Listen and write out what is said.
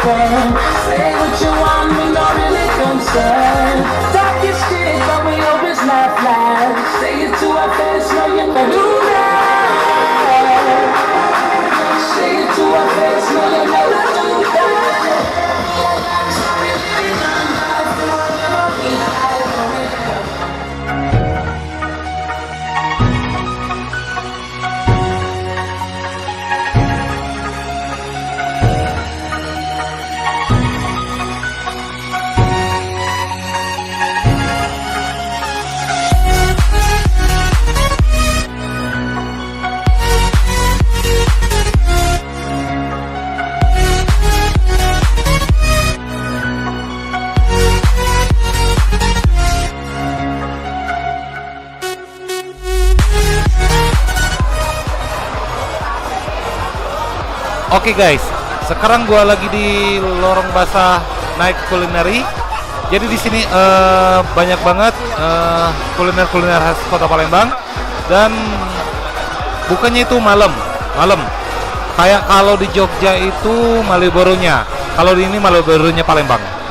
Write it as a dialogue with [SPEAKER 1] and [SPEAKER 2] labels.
[SPEAKER 1] friend. Say what you want, me not really concerned. Talk your shit, but we always laugh loud. Say it to our face, no you never do that. Say it to our face, no you never do that.
[SPEAKER 2] Oke guys, sekarang gua lagi di lorong basah naik kulineri. Jadi di sini banyak banget kuliner-kuliner khas Kota Palembang dan bukannya itu malam. Kayak kalau di Jogja itu Malioboro-nya, kalau di ini Malioboro-nya Palembang.